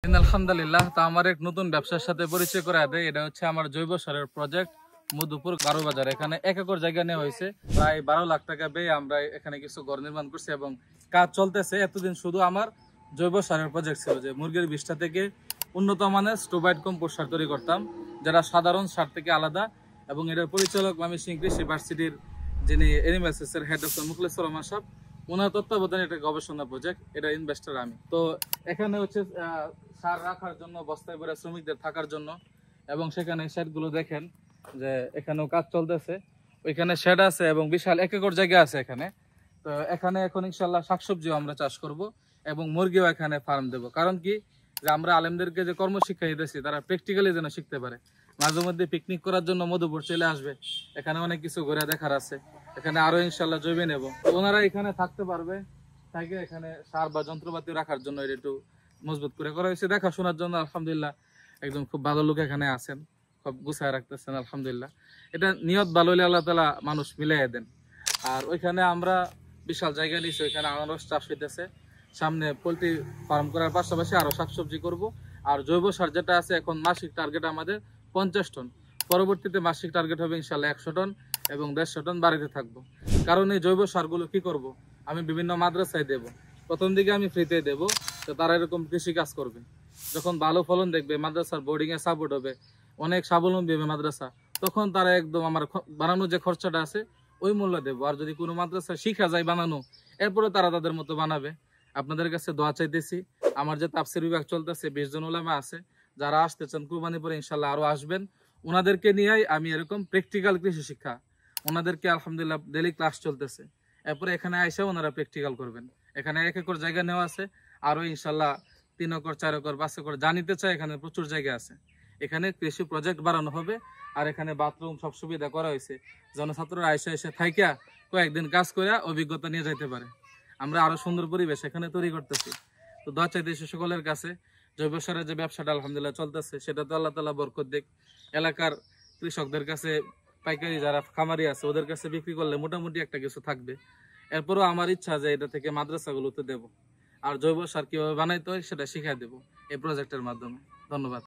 আলহামদুলিল্লাহ। তা আমার এক নতুন ব্যবসার সাথে পরিচয় করে দেয়। এটা হচ্ছে আমার জৈব সারের প্রজেক্ট মধুপুর বারো বাজার। এখানে 1 একর জায়গা নেওয়া হয়েছে, প্রায় 12 লাখ টাকা ব্যয়ে আমরা এখানে কিছু ঘর নির্মাণ করছি এবং কাজ চলতেছে। এতদিন শুধু আমার জৈব সারের প্রজেক্ট ছিল যে মুরগির বিষটা থেকে উন্নত মানের স্টোবাইট কম্পোস্ট সার তৈরি করতাম, যেটা সাধারণ সার থেকে আলাদা। এবং এটার পরিচালক ময়মনসিংহ কৃষি ভার্সিটির যিনি এনিমেলসের হেড ডক্টর মুখলেসুর রহমান সাহেব, ওনার তত্ত্বাবধানে একটা গবেষণা প্রজেক্ট। এটা ইনভেস্টর আমি। তো এখানে হচ্ছে সার রাখার জন্য, বস্তায় ভরে শ্রমিকদের থাকার জন্য, এবং সেখানে শেডগুলো দেখেন যে এখানেও কাজ চলতেছে। ওইখানে শেড আছে এবং বিশাল 1 একর জায়গা আছে এখানে। তো এখানে এখন ইনশাল্লাহ শাকসবজিও আমরা চাষ করব এবং মুরগিও এখানে ফার্ম দেব। কারণ কি, যে আমরা আলেমদেরকে যে কর্মশিক্ষা দিতেছি তারা প্র্যাকটিক্যালি যেন শিখতে পারে। মাঝে মধ্যে পিকনিক করার জন্য মধুপুর চলে আসবে, এখানে অনেক কিছু ঘুরে দেখার আছে। এখানে আরো ইনশাল্লাহ জৈবে নেব, ওনারা এখানে থাকতে পারবে। থাকে এখানে সার বা যন্ত্রপাতি রাখার জন্য এটা একটু মজবুত করে করা হয়েছে, দেখাশোনার জন্য আলহামদুলিল্লাহ একদম খুব ভালো লোক এখানে আছেন, সব গুছায় রাখতেছেন আলহামদুলিল্লাহ। এটা নিয়ত ভালো হলে আল্লাহ তাআলা মানুষ মিলাই দেন। আর ওইখানে আমরা বিশাল জায়গা নিয়েছি, ওইখানে আনারস চাষ হইতেছে। সামনে পোল্ট্রি ফার্ম করার পাশাপাশি আরো শাকসবজি করব। আর জৈব সার যেটা আছে, এখন মাসিক টার্গেট আমাদের 50 টন, পরবর্তীতে মাসিক টার্গেট হবে ইনশাল্লাহ 100 টন এবং 150 টন বাড়িতে থাকবো। কারণ এই জৈব সারগুলো কি করব, আমি বিভিন্ন মাদ্রাসায় দেব। প্রথম দিকে আমি ফ্রিতে দেব, তো তারা এরকম কৃষি কাজ করবে। যখন ভালো ফলন দেখবে, মাদ্রাসার বোর্ডিং এ সাপোর্ট হবে, অনেক স্বাবলম্বী হবে মাদ্রাসা, তখন তারা একদম আমার বানানোর যে খরচাটা আছে ওই মূল্য দেবো। আর যদি কোনো মাদ্রাসা শিখা যায় বানানো, এরপরে তারা তাদের মতো বানাবে। আপনাদের কাছে দোয়া চাইতেছি। আমার যে তাফসীর বিভাগ চলতেছে, 20 জন উলামা আছে, যারা আসতে চান কুরবানি পরে ইনশাল্লাহ আরো আসবেন। ওনাদেরকে নিয়েই আমি এরকম প্র্যাকটিক্যাল কৃষি শিক্ষা, ওনাদেরকে আলহামদুলিল্লাহ ডেইলি ক্লাস চলতেছে। এরপরে এখানে আইসা ওনারা প্র্যাকটিক্যাল করবেন। এখানে 1 একর জায়গা নেওয়া আছে, আরো ইনশাল্লাহ 3 একর 4 একর 5 একর যা নিতে চায়, এখানে প্রচুর জায়গা আছে। এখানে কৃষি প্রজেক্ট বাড়ানো হবে। আর এখানে বাথরুম সব সুবিধা করা হয়েছে, জনছাত্ররা আইসা এসে থাইকা কয়েকদিন কাজ করে অভিজ্ঞতা নিয়ে যাইতে পারে। আমরা আরো সুন্দর পরিবেশ এখানে তৈরি করতেছি। তো দোয়া চাইতেছি সকলের কাছে, জৈব সারের যে ব্যবসাটা আলহামদুলিল্লাহ চলতেছে, সেটা তো আল্লাহ তাআলা বরকত দিক। এলাকার কৃষকদের কাছে, পাইকারি যারা খামারি আছে ওদের কাছে বিক্রি করলে মোটামুটি একটা কিছু থাকবে। এরপরও আমার ইচ্ছা যে এটা থেকে মাদ্রাসাগুলোতে দেব, আর জৈব সার কিভাবে বানাইতে হয় সেটা শিখাই দেব এই প্রজেক্টের মাধ্যমে। ধন্যবাদ।